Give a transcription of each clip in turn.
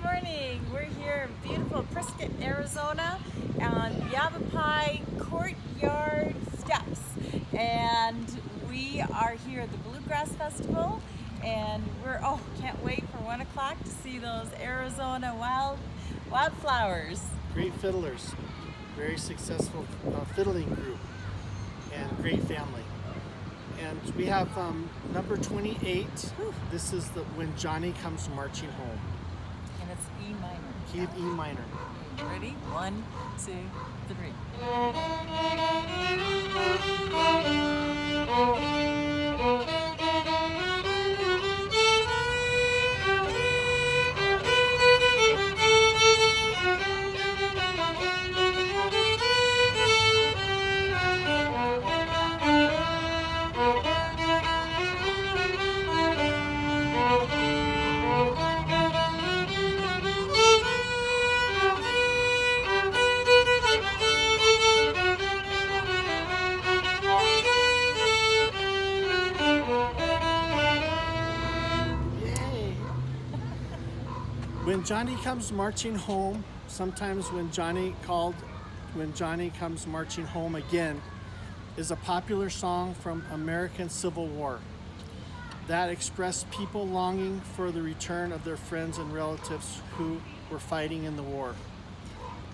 Good morning. We're here in beautiful Prescott, Arizona on Yavapai Courtyard Steps. And we are here at the Bluegrass Festival, and can't wait for 1 o'clock to see those Arizona wildflowers. Great fiddlers, very successful fiddling group, and great family. And we have number 28. Whew. This is When Johnny Comes Marching Home. And it's E minor. Key of E minor. Ready? 1, 2, 3. Yay! When Johnny Comes Marching Home, sometimes When Johnny Comes Marching Home Again, is a popular song from American Civil War that expressed people longing for the return of their friends and relatives who were fighting in the war.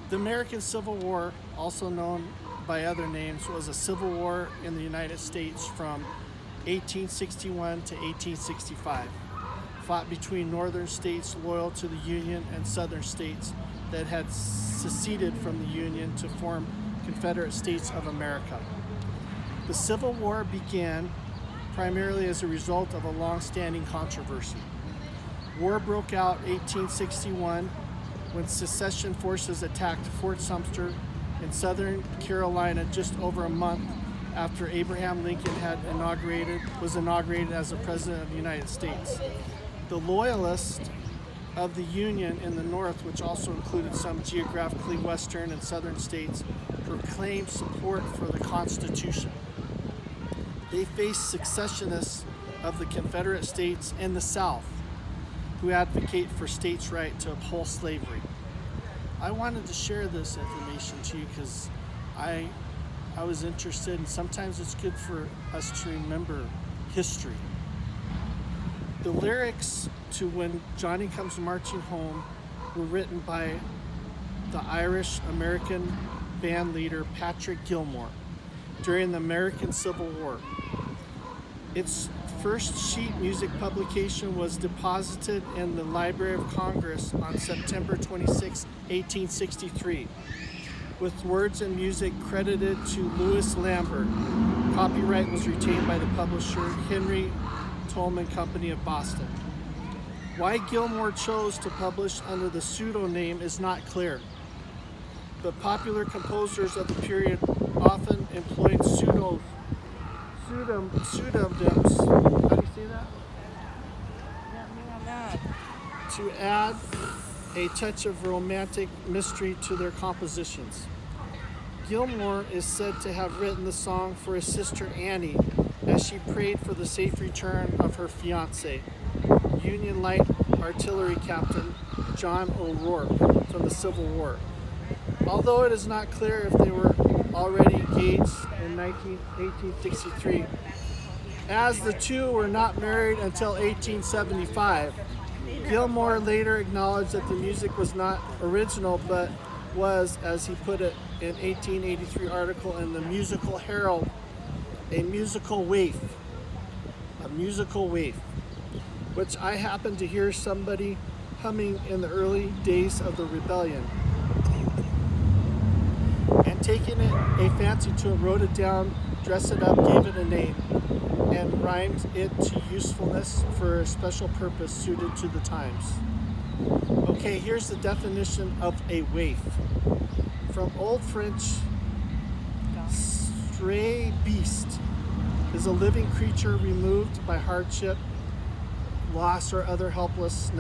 The American Civil War, also known by other names, was a civil war in the United States from 1861 to 1865, fought between northern states loyal to the Union and southern states that had seceded from the Union to form Confederate States of America. The Civil War began primarily as a result of a long-standing controversy. War broke out 1861 when secession forces attacked Fort Sumter in southern Carolina just over a month after Abraham Lincoln was inaugurated as the President of the United States. The Loyalists of the Union in the North, which also included some geographically western and southern states, proclaimed support for the Constitution. They faced secessionists of the Confederate States in the South who advocate for states' right to uphold slavery. I wanted to share this information to you because I was interested, and sometimes it's good for us to remember history. The lyrics to When Johnny Comes Marching Home were written by the Irish-American band leader Patrick Gilmore during the American Civil War. Its first sheet music publication was deposited in the Library of Congress on September 26, 1863, with words and music credited to Louis Lambert. Copyright was retained by the publisher Henry Tolman Company of Boston. Why Gilmore chose to publish under the pseudonym is not clear, but popular composers of the period often employed pseudonyms. How do you say that? To add a touch of romantic mystery to their compositions. Gilmore is said to have written the song for his sister Annie as she prayed for the safe return of her fiancé, Union Light Artillery Captain John O'Rourke, from the Civil War. Although it is not clear if they were already engaged in 1863, as the two were not married until 1875. Gilmore later acknowledged that the music was not original, but was, as he put it in 1883 article in the Musical Herald, a musical waif, which I happened to hear somebody humming in the early days of the rebellion. And taking it a fancy to it, wrote it down, dressed it up, gave it a name, and rhymed it to usefulness for a special purpose suited to the times. Okay, here's the definition of a waif. From Old French, stray beast is a living creature removed by hardship, loss, or other helpless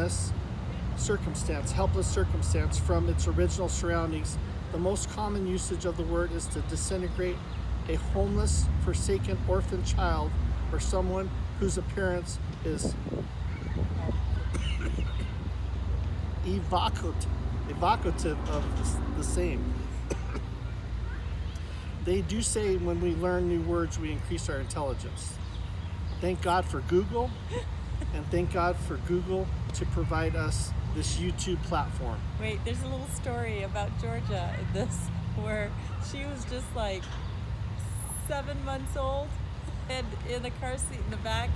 circumstance from its original surroundings. The most common usage of the word is to disintegrate a homeless, forsaken orphan child or someone whose appearance is evocative of the same. They do say when we learn new words, we increase our intelligence. Thank God for Google, and thank God for Google to provide us this YouTube platform. Wait, there's a little story about Georgia in this where she was just like 7 months old and in the car seat in the back,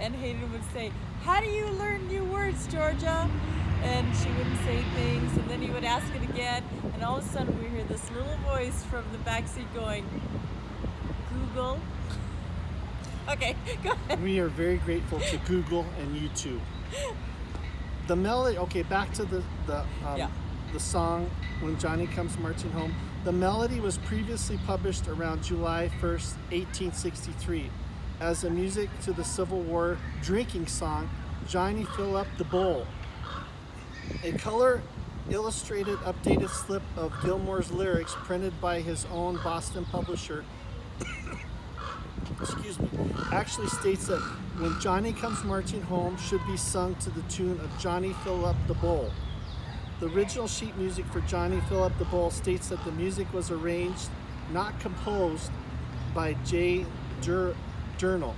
and Hayden would say, "How do you learn new words, Georgia?" And she wouldn't say things, and then he would ask it again, and all of a sudden we hear this little voice from the back seat going, "Google." Okay, go ahead. We are very grateful to Google and YouTube. The melody, okay, back to the song, When Johnny Comes Marching Home. The melody was previously published around July 1st, 1863, as a music to the Civil War drinking song, Johnny Fill Up the Bowl. A color illustrated updated slip of Gilmore's lyrics printed by his own Boston publisher excuse me, actually states that When Johnny Comes Marching Home should be sung to the tune of Johnny Fill Up the Bowl. The original sheet music for Johnny Fill Up the Bowl states that the music was arranged, not composed, by J. Journal.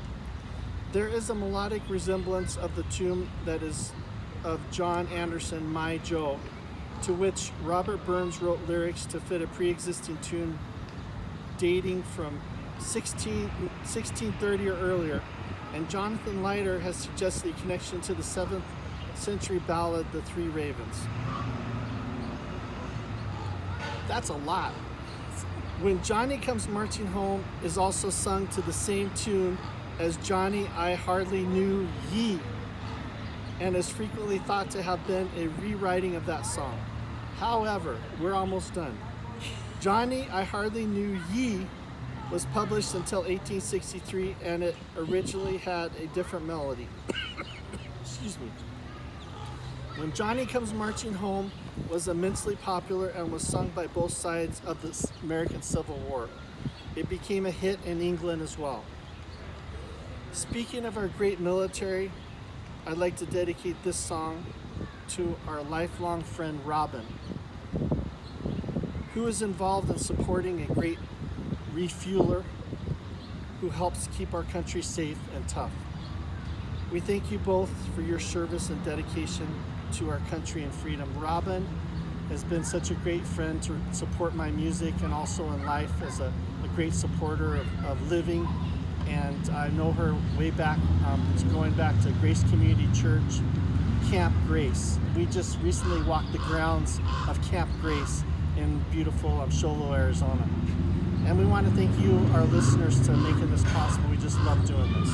There is a melodic resemblance of the tune that is of John Anderson, My Joe, to which Robert Burns wrote lyrics to fit a pre-existing tune dating from 1630 or earlier, and Jonathan Leiter has suggested a connection to the 7th century ballad, The Three Ravens. That's a lot. When Johnny Comes Marching Home is also sung to the same tune as Johnny I Hardly Knew Ye, and is frequently thought to have been a rewriting of that song. However, we're almost done. Johnny I Hardly Knew Ye was published until 1863, and it originally had a different melody. Excuse me. When Johnny Comes Marching Home was immensely popular and was sung by both sides of the American Civil War. It became a hit in England as well. Speaking of our great military, I'd like to dedicate this song to our lifelong friend Robin, who is involved in supporting a great refueler who helps keep our country safe and tough. We thank you both for your service and dedication to our country and freedom. Robin has been such a great friend to support my music and also in life as a great supporter of living. And I know her way back, going back to Grace Community Church, Camp Grace. We just recently walked the grounds of Camp Grace in beautiful Sholo, Arizona. And we want to thank you, our listeners, to making this possible. We just love doing this.